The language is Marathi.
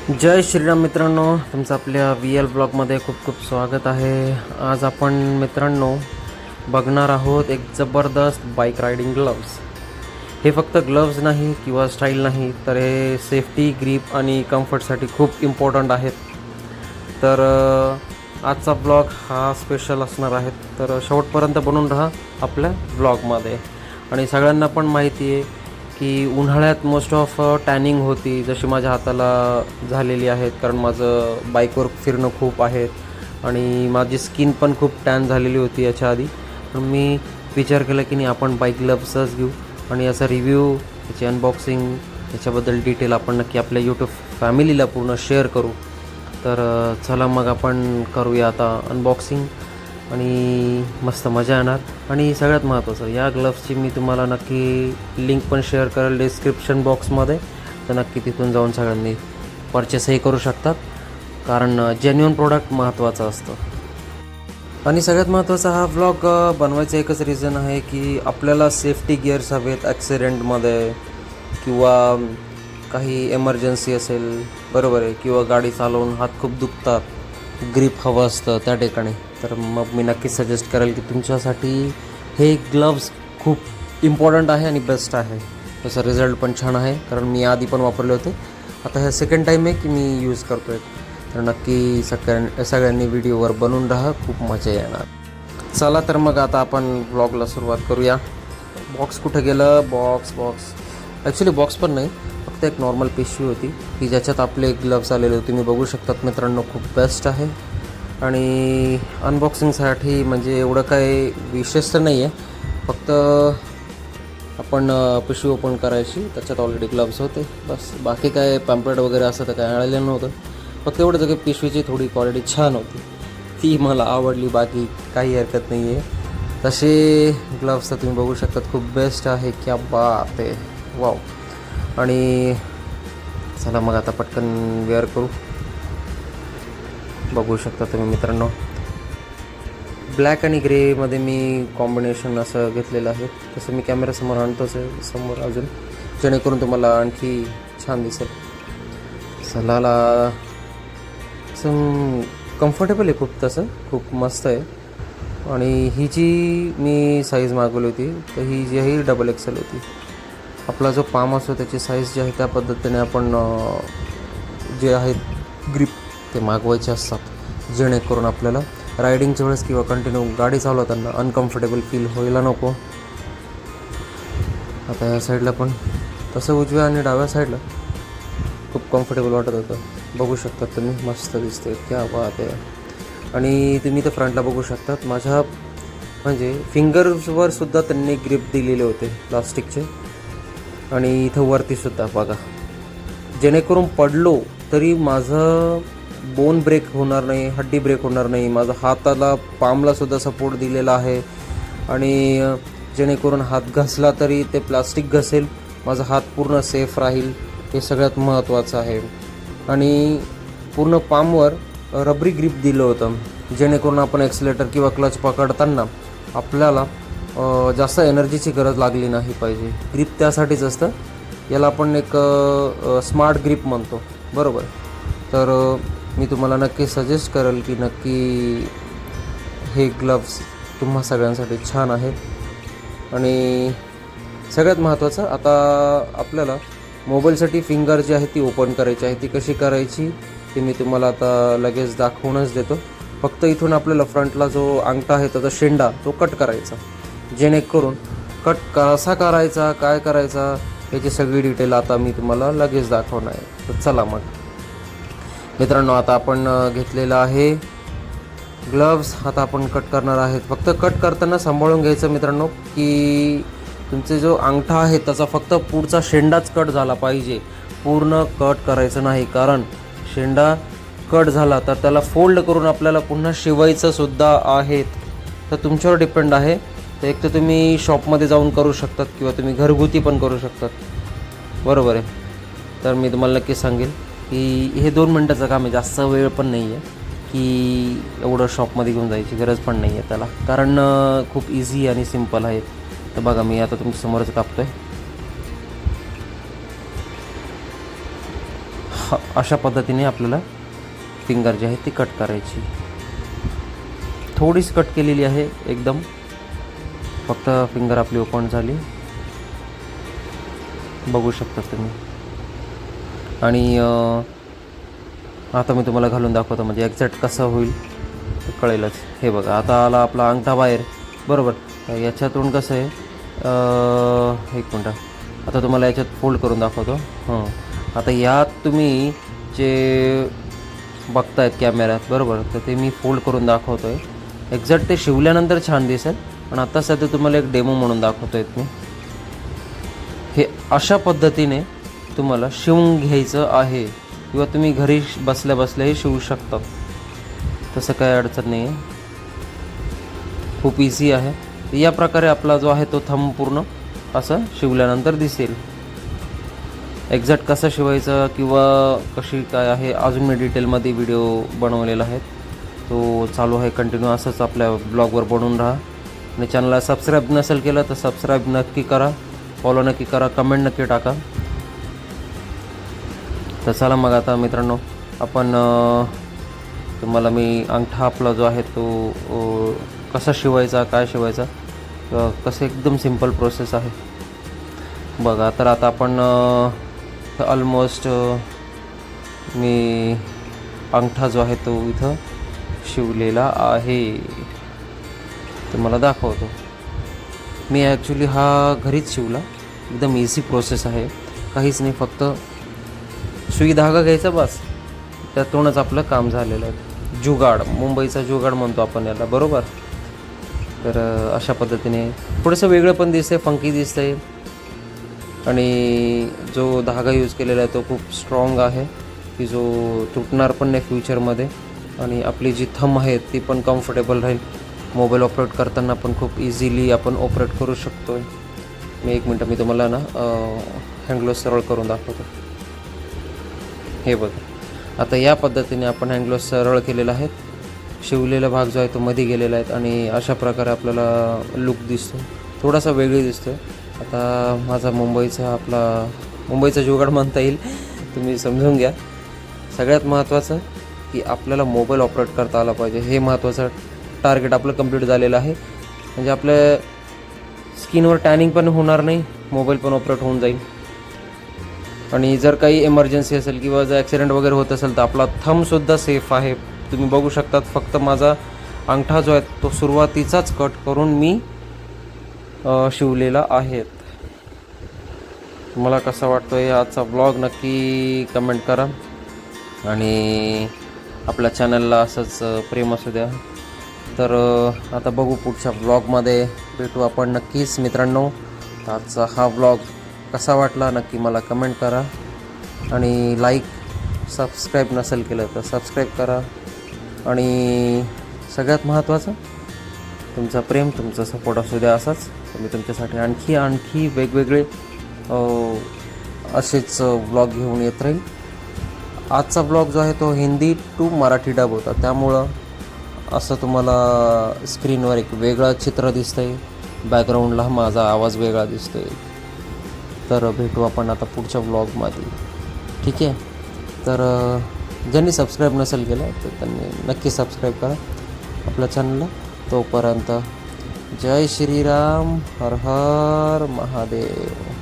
जय श्रीराम मित्रांनो, तुमचं आपल्या VL ब्लॉगमध्ये खूप खूप स्वागत आहे. आज आपण मित्रांनो बघणार आहोत एक जबरदस्त बाईक रायडिंग ग्लव्स. हे फक्त ग्लव्स नाही किंवा स्टाईल नाही, तर हे सेफ्टी, ग्रीप आणि कम्फर्टसाठी खूप इम्पॉर्टंट आहेत. तर आजचा ब्लॉग हा स्पेशल असणार आहे, तर शेवटपर्यंत बनून राहा आपल्या ब्लॉगमध्ये. आणि सगळ्यांना पण माहिती आहे की उन्हाळ्यात मोस्ट ऑफ टॅनिंग होती, जशी माझ्या हाताला झालेली आहेत, कारण माझं बाईकवर फिरणं खूप आहे आणि माझी स्किन पण खूप टॅन झालेली होती याच्या आधी. पण मी विचार केला की नाही, आपण बाईक ग्लव्सच घेऊ आणि याचा रिव्ह्यू, याची अनबॉक्सिंग, याच्याबद्दल डिटेल आपण नक्की आपल्या यूट्यूब फॅमिलीला पूर्ण शेअर करू. तर चला मग आपण करूया आता अनबॉक्सिंग आणि मस्त मजा येणार. आणि सगळ्यात महत्त्वाचं, या ग्लव्सची मी तुम्हाला नक्की लिंक पण शेअर करेल डिस्क्रिप्शन बॉक्समध्ये, तर नक्की तिथून जाऊन सगळ्यांनी परचेसही करू शकतात, कारण जेन्युइन प्रोडक्ट महत्त्वाचं असतं. आणि सगळ्यात महत्त्वाचा हा व्लॉग बनवायचं एकच रिझन आहे की आपल्याला सेफ्टी गिअर्स हवेत ॲक्सिडेंटमध्ये, किंवा काही एमर्जन्सी असेल, बरोबर आहे, किंवा गाडी चालवून हात खूप दुखतात, ग्रीप हवं असतं त्या ठिकाणी. तर मग मी नक्कीच सजेस्ट करेल की तुमच्यासाठी हे ग्लव्स खूप इम्पॉर्टंट आहे आणि बेस्ट आहे. त्याचा रिझल्ट पण छान आहे, कारण मी आधी पण वापरले होते, आता हे सेकंड टाईम आहे की मी यूज करतो आहे. तर नक्की सगळ्यांनी व्हिडिओवर बनवून राहा, खूप मजा येणार. चला तर मग आता आपण व्लॉगला सुरुवात करूया. बॉक्स कुठं गेलं? बॉक्स ॲक्च्युली बॉक्स पण नाही, फक्त एक नॉर्मल पिशवी होती की ज्याच्यात आपले ग्लव्स आलेले होते. तुम्ही बघू शकतात मित्रांनो, खूप बेस्ट आहे. आणि अनबॉक्सिंगसाठी म्हणजे एवढं काही विशेष तर नाही आहे, फक्त आपण पिशवी ओपन करायची, त्याच्यात ऑलरेडी ग्लव्स होते, बस. बाकी काय पॅम्पलेट वगैरे असं तर काय आलेलं नव्हतं. फक्त एवढंच की पिशवीची थोडी क्वालिटी छान होती, ती मला आवडली, बाकी काही हरकत नाही आहे. तसे ग्लव्स तर तुम्ही बघू शकतात, खूप बेस्ट आहे. क्या बात आहे, वाव. आणि चला मग आता पटकन वेअर करू. बघू शकता तुम्ही मित्रांनो, ब्लॅक आणि ग्रेमध्ये मी कॉम्बिनेशन असं घेतलेलं आहे. तसं मी कॅमेरासमोर आणतोच आहे समोर अजून, जेणेकरून तुम्हाला आणखी छान दिसेल. चलाला असं कम्फर्टेबल आहे खूप, तसं खूप मस्त आहे. आणि ही जी मी साईज मागवली होती, तर ही जी आहे XXL होती. आपला जो पाम असतो त्याची साईज जी आहे त्या पद्धतीने आपण जे आहेत ग्रिप ते मागवायचे असतात, जेणेकरून आपल्याला रायडिंगच्या वेळेस किंवा कंटिन्यू गाडी चालवताना अनकम्फर्टेबल फील व्हायला नको. आता या साईडला पण तसं उजव्या आणि डाव्या साईडला खूप कम्फर्टेबल वाटत होतं. बघू शकतात तुम्ही, मस्त दिसते, क्या बात आहे. आणि तुम्ही तर फ्रंटला बघू शकतात, माझ्या म्हणजे फिंगर्सवर सुद्धा त्यांनी ग्रिप दिलेले होते प्लास्टिकचे. आणि इथं वरतीसुद्धा बघा, जेणेकरून पडलो तरी माझं बोन ब्रेक होणार नाही, हड्डी ब्रेक होणार नाही. माझा हाताला पामलासुद्धा सपोर्ट दिलेला आहे, आणि जेणेकरून हात घसला तरी ते प्लास्टिक घसेल, माझा हात पूर्ण सेफ राहील, हे सगळ्यात महत्त्वाचं आहे. आणि पूर्ण पामवर रबरी ग्रिप दिलं होतं, जेणेकरून आपण ॲक्सिलेटर किंवा क्लच पकडताना आपल्याला जास्त एनर्जीची गरज लागली नाही पाहिजे. ग्रिप त्यासाठीच असतं, याला आपण एक स्मार्ट ग्रिप म्हणतो, बरोबर. तर मी तुम्हाला नक्की सजेस्ट करेल की नक्की हे ग्लव्स तुम्हा सगळ्यांसाठी छान आहेत. आणि सगळ्यात महत्त्वाचं, आता आपल्याला मोबाईलसाठी फिंगर जी आहे ती ओपन करायची आहे. ती कशी करायची ते मी तुम्हाला आता लगेच दाखवूनच देतो. फक्त इथून आपल्याला फ्रंटला जो अंगठा आहे त्याचा शेंडा तो कट करायचा, जेणेकरून कट कसा करायचा, काय करायचा, याची सगळी डिटेल आता मी तुम्हाला लगेच दाखवणार आहे. तर चला मग मित्रांनो, आता आपण घेतलेलं आहे ग्लव्स, आता आपण कट करणार आहेत. फक्त कट करताना सांभाळून घ्यायचं मित्रांनो की तुमचे जो अंगठा आहे त्याचा फक्त पुढचा शेंडाच कट झाला पाहिजे, पूर्ण कट करायचं नाही, कारण शेंडा कट झाला तर त्याला फोल्ड करून आपल्याला पुन्हा शिवायचं सुद्धा आहेत. तर तुमच्यावर डिपेंड आहे. तर एक तर तुम्ही शॉपमध्ये जाऊन करू शकतात किंवा तुम्ही घरगुती पण करू शकतात, बरोबर आहे. तर मी तुम्हाला नक्की सांगेल की हे 2 मिनटाचं काम आहे, जास्त वेळ पण नाही आहे की एवढं शॉपमध्ये घेऊन जायची गरज पण नाही आहे त्याला, कारण खूप इझी आणि सिम्पल आहे. तर बघा, मी आता तुमच्यासमोरच कापतो आहे. अशा पद्धतीने आपल्याला फिंगर जी आहे ती कट करायची. थोडीच कट केलेली आहे एकदम, फक्त फिंगर आपली ओपन झाली, बघू शकता तुम्ही. आणि आता मी तुम्हाला घालून दाखवतो, म्हणजे एक्झॅक्ट कसं होईल ते कळेलच. हे बघा, आता आला आपला अंगठा बाहेर, बरोबर. याच्यातून कसं आहे, एक मिनटं, आता तुम्हाला याच्यात फोल्ड करून दाखवतो. आता यात तुम्ही जे बघतायत कॅमेऱ्यात, बरोबर, तर ते मी फोल्ड करून दाखवतो आहे. एक्झॅक्ट ते शिवल्यानंतर छान दिसेल, पण आता सध्या तुम्हाला एक डेमो म्हणून दाखवतो आहे मी. हे अशा पद्धतीने तुम्हाला शिवून घ्यायचं आहे, किंवा तुम्ही घरी बसल्या बसल्याही शिवू शकता, तसं काही अडचण नाही आहे, खूप इझी आहे. या प्रकारे आपला जो आहे तो थंब पूर्ण असं शिवल्यानंतर दिसेल. एक्झॅक्ट कसं शिवायचं किंवा कशी काय आहे अजून मी डिटेलमध्ये व्हिडिओ बनवलेला आहे, तो चालू आहे कंटिन्यू. असंच आपल्या ब्लॉगवर बनवून राहा. आणि चॅनलला सबस्क्राईब नसेल केलं तर सबस्क्राईब नक्की करा, फॉलो नक्की करा, कमेंट नक्की टाका. तर चला मग आता मित्रांनो, आपण तुम्हाला मी अंगठा आपला जो आहे तो कसा शिवायचा, काय शिवायचा, कसं एकदम सिम्पल प्रोसेस आहे बघा. तर आता आपण ऑलमोस्ट मी अंगठा जो आहे तो इथं शिवलेला आहे, तुम्हाला दाखवतो. मी ॲक्च्युली हा घरीच शिवला, एकदम इझी प्रोसेस आहे, काहीच नाही, फक्त सुई धागा घ्यायचा बस, त्यातूनच आपलं काम झालेलं आहे. जुगाड, मुंबईचा जुगाड म्हणतो आपण याला, बरोबर. तर अशा पद्धतीने थोडंसं वेगळं पण दिसतंय, फंकी दिसतंय. आणि जो धागा यूज केलेला आहे तो खूप स्ट्रॉंग आहे, की जो तुटणार पण नाही फ्युचरमध्ये. आणि आपली जी थंब आहे ती पण कम्फर्टेबल राहील, मोबाईल ऑपरेट करताना पण खूप इझिली आपण ऑपरेट करू शकतो. मी एक मिनटं मी तुम्हाला ना हँडग्लोव्ह सरळ करून दाखवतो. हे बघा, आता या पद्धतीने आपण हँडग्लोव्ह सरळ केलेला आहे, शिवलेला भाग जो आहे तो मध्ये गेलेला आहे, आणि अशा प्रकारे आपल्याला लुक दिसतो, थोडासा वेगळी दिसतो. आता माझा मुंबईचा जुगाड म्हणता येईल, तुम्ही समजून घ्या. सगळ्यात महत्त्वाचं की आपल्याला मोबाईल ऑपरेट करता आला पाहिजे, हे महत्त्वाचं टार्गेट आपलं कंप्लीट झालेलं आहे. म्हणजे आपल्या स्किनवर टॅनिंग पण होणार नाही, मोबाईल पण ऑपरेट होऊन जाईल. आणि जर काही इमर्जन्सी असेल किंवा जर ॲक्सिडेंट वगैरे होत असेल तर आपला थंबसुद्धा सेफ आहे. तुम्ही बघू शकतात, फक्त माझा अंगठा जो आहे तो सुरुवातीचाच कट करून मी शिवलेला आहे. मला कसा वाटतो आहे आजचा ब्लॉग, नक्की कमेंट करा. आणि आपल्या चॅनलला असंच प्रेम असू द्या. तर आता बघू पुढच्या ब्लॉगमध्ये भेटू आपण नक्कीच मित्रांनो. आजचा हा ब्लॉग कसा वाटला नक्की मला कमेंट करा. आणि लाईक, सबस्क्राईब नसेल केलं तर सबस्क्राईब करा. आणि सगळ्यात महत्त्वाचं तुमचा प्रेम, तुमचा सपोर्ट असू द्या असाच. तर मी तुमच्यासाठी आणखी वेगवेगळे असेच ब्लॉग घेऊन येत राहील. आजचा ब्लॉग जो आहे तो हिंदी टू मराठी डब होता, त्यामुळं असं तुम्हाला स्क्रीनवर एक वेगळं चित्र दिसतं आहे, बॅकग्राऊंडला माझा आवाज वेगळा दिसतो आहे. तर भेटू आपण आता पुढच्या ब्लॉगमध्ये, ठीक आहे. तर ज्यांनी सबस्क्राईब नसेल केलं तर त्यांनी नक्की सबस्क्राईब करा आपल्या चॅनलला. तोपर्यंत जय श्रीराम, हर हर महादेव.